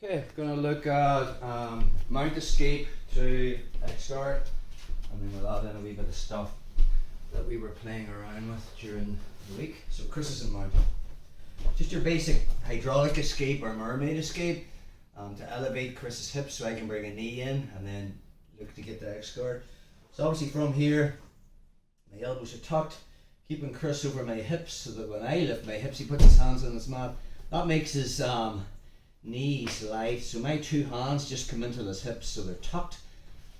Okay, going to look at mount escape to X-Guard, and then we'll add in a wee bit of stuff that we were playing around with during the week. So Chris is in mount. Just your basic hydraulic escape or mermaid escape to elevate Chris's hips so I can bring a knee in and then look to get the X-Guard. So obviously from here, my elbows are tucked, keeping Chris over my hips so that when I lift my hips, he puts his hands on his mat. That makes his knees light, so my two hands just come into his hips so they're tucked.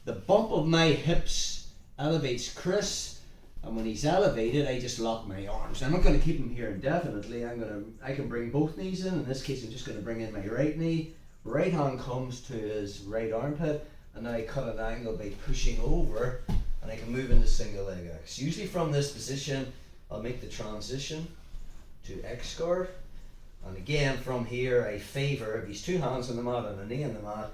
The bump of my hips elevates Chris, and when he's elevated I just lock my arms. I'm not going to keep him here indefinitely. I can bring both knees in this case I'm just going to bring in my right knee. Right hand comes to his right armpit, and now I cut an angle by pushing over, and I can move into single leg X. Usually from this position I'll make the transition to X guard. And again, from here, I favour, if he's two hands on the mat and a knee on the mat,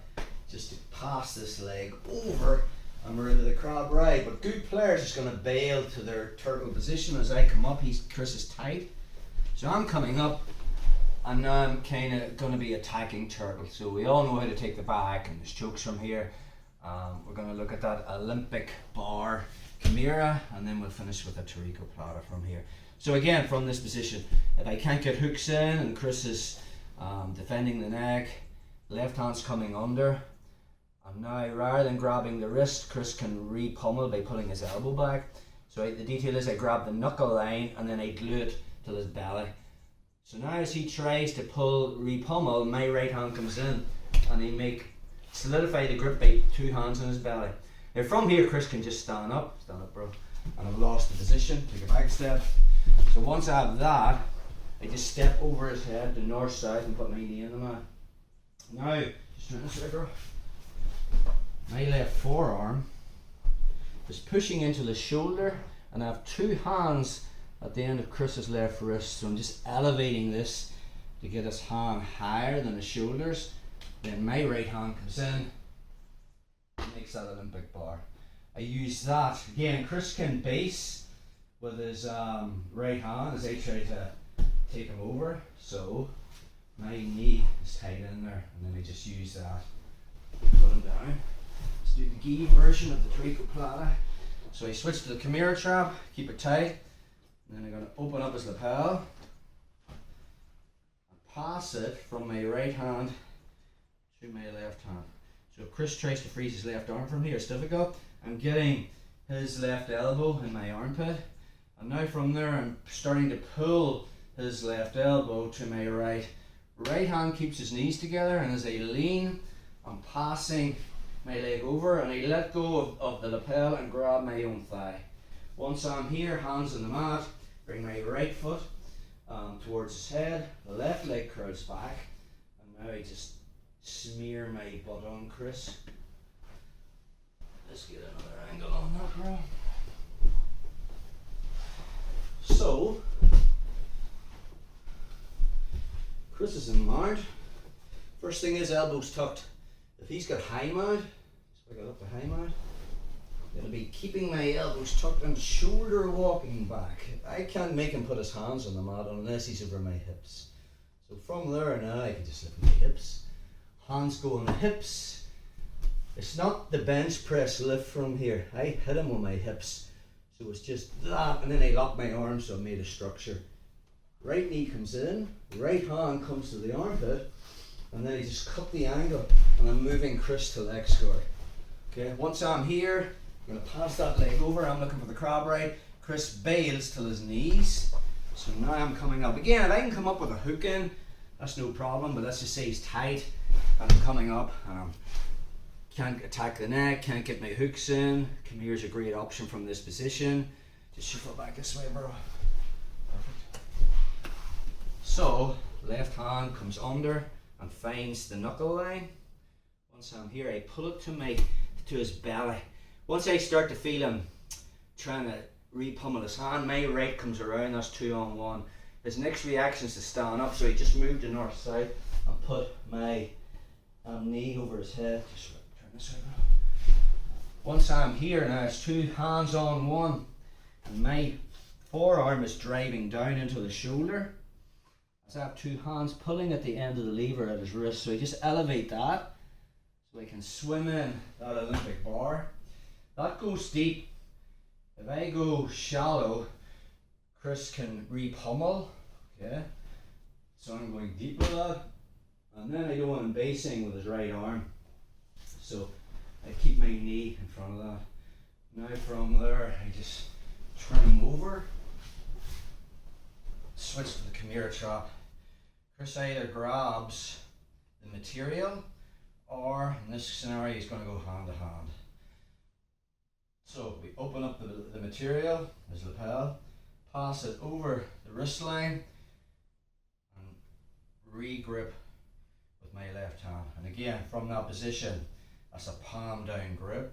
just to pass this leg over and we're into the crab ride. But good players just going to bail to their turtle position as I come up. Chris is tight. So I'm coming up, and now I'm kind of going to be attacking turtle. So we all know how to take the back, and there's chokes from here. We're going to look at that Olympic bar Chimera, and then we'll finish with a Tarikoplata from here. So again, from this position, if I can't get hooks in and Chris is defending the neck, left hand's coming under, and now rather than grabbing the wrist, Chris can re-pummel by pulling his elbow back. So the detail is I grab the knuckle line and then I glue it to his belly. So now as he tries to pull, re-pummel, my right hand comes in and I solidify the grip by two hands on his belly. Now from here, Chris can just stand up bro, and I've lost the position, take a back step. So once I have that, I just step over his head to north-south and put my knee in the mat. Now, just turn this way, bro. My left forearm is pushing into the shoulder, and I have two hands at the end of Chris's left wrist. So I'm just elevating this to get his hand higher than his shoulders. Then my right hand comes in and makes that Olympic bar. I use that. Again, Chris can base with his right hand as I try to take him over. So my knee is tight in there, and then I just use that to put him down. Let's do the gi version of the Tarikoplata. So I switch to the Chimera trap, keep it tight, and then I'm going to open up his lapel and pass it from my right hand to my left hand. So if Chris tries to freeze his left arm from here, it's difficult. I'm getting his left elbow in my armpit, and now from there I'm starting to pull his left elbow to my right. Right hand keeps his knees together, and as I lean, I'm passing my leg over and I let go of the lapel and grab my own thigh. Once I'm here, hands on the mat, bring my right foot towards his head, the left leg curls back, and now I just smear my butt on Chris. Let's get another angle on that, bro. So, Chris is in mount. First thing is elbows tucked. If he's got high mount, so I got up to high mount, it'll be keeping my elbows tucked and shoulder walking back. I can't make him put his hands on the mat unless he's over my hips. So from there now I can just lift my hips. Hands go on the hips. It's not the bench press lift from here. I hit him with my hips. So it's just that, and then I lock my arms so I made a structure. Right knee comes in, right hand comes to the armpit, and then I just cut the angle, and I'm moving Chris to leg score. Okay, once I'm here, I'm going to pass that leg over. I'm looking for the crab ride. Chris bails till his knees. So now I'm coming up. Again, if I can come up with a hook in, that's no problem, but let's just say he's tight, and I'm coming up, and can't attack the neck, can't get my hooks in. Chimera's a great option from this position. Just shuffle back this way, bro. Perfect. So, left hand comes under and finds the knuckle line. Once I'm here, I pull it to his belly. Once I start to feel him trying to re-pummel his hand, my right comes around, that's 2-on-1. His next reaction is to stand up, so I just move to north side and put my knee over his head. Once I'm here now, it's two hands on one, and my forearm is driving down into the shoulder, So I have two hands pulling at the end of the lever at his wrist, so I just elevate that so I can swim in that Olympic bar. That goes deep. If I go shallow, Chris can re-pummel, okay? So I'm going deep with that, and then I do one basing with his right arm. So I keep my knee in front of that. Now from there, I just turn him over, switch to the Chimera trap. Chris either grabs the material, or in this scenario, he's going to go hand to hand. So we open up the material, his lapel, pass it over the wrist line, and re-grip with my left hand. And again, from that position, that's a palm down grip.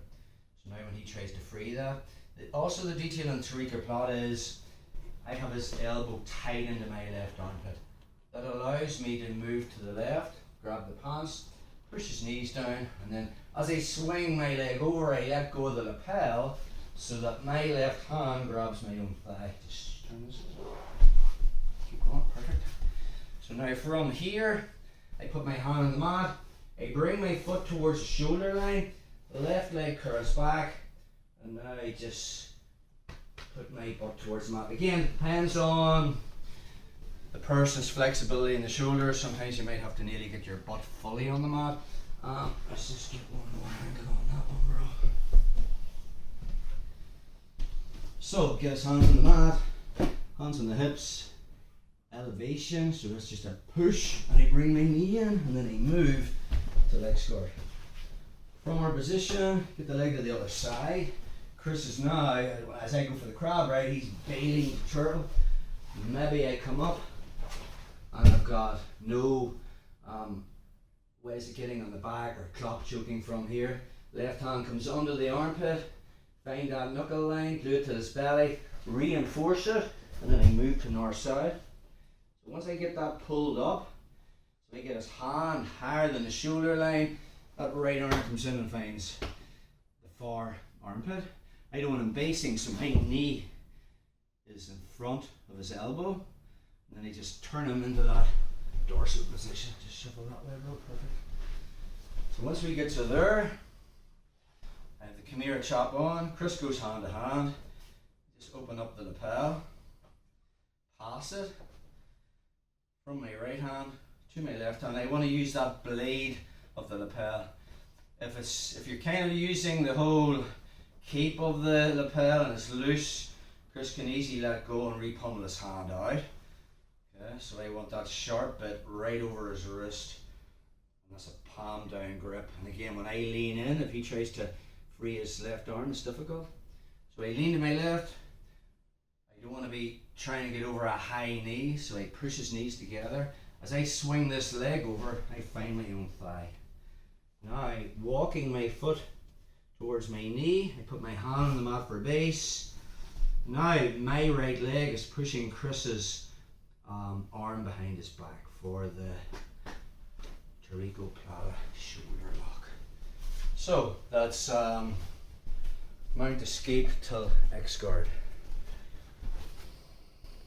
So now when he tries to free that, also the detail in Tarikoplata is I have his elbow tied into my left armpit. That allows me to move to the left, grab the pants, push his knees down, and then as I swing my leg over, I let go of the lapel so that my left hand grabs my own thigh. Just turn this. Keep going, perfect. So now from here, I put my hand on the mat, I bring my foot towards the shoulder line, the left leg curls back, and now I just put my butt towards the mat. Again, it depends on the person's flexibility in the shoulders. Sometimes you might have to nearly get your butt fully on the mat. Let's just get one more angle on that one, bro. So, get his hands on the mat, hands on the hips, elevation, so that's just a push, and I bring my knee in, and then I move to leg squat. From our position, get the leg to the other side. Chris is now, as I go for the crab, right, he's bailing the turtle. Maybe I come up, and I've got no ways of getting on the back or clop choking from here. Left hand comes under the armpit, find that knuckle line, glue it to his belly, reinforce it, and then I move to north side. So once I get that pulled up, so I get his hand higher than the shoulder line, that right arm comes in and finds the far armpit. I don't want him basing, so my knee is in front of his elbow, and then I just turn him into that dorsal position. Just shuffle that way, bro. Perfect. So once we get to there, I have the Chimera chop on. Chris goes hand to hand. Just open up the lapel, pass it from my right hand to my left hand. I want to use that blade of the lapel. If you're kind of using the whole cape of the lapel and it's loose, Chris can easily let go and re-pummel his hand out. Okay, so I want that sharp bit right over his wrist, and that's a palm down grip. And again, when I lean in, if he tries to free his left arm, it's difficult. So I lean to my left. I don't want to be trying to get over a high knee, so I push his knees together. As I swing this leg over, I find my own thigh. Now, walking my foot towards my knee, I put my hand on the mat for base. Now, my right leg is pushing Chris's arm behind his back for the Tarikoplata shoulder lock. So, that's mount escape till X guard.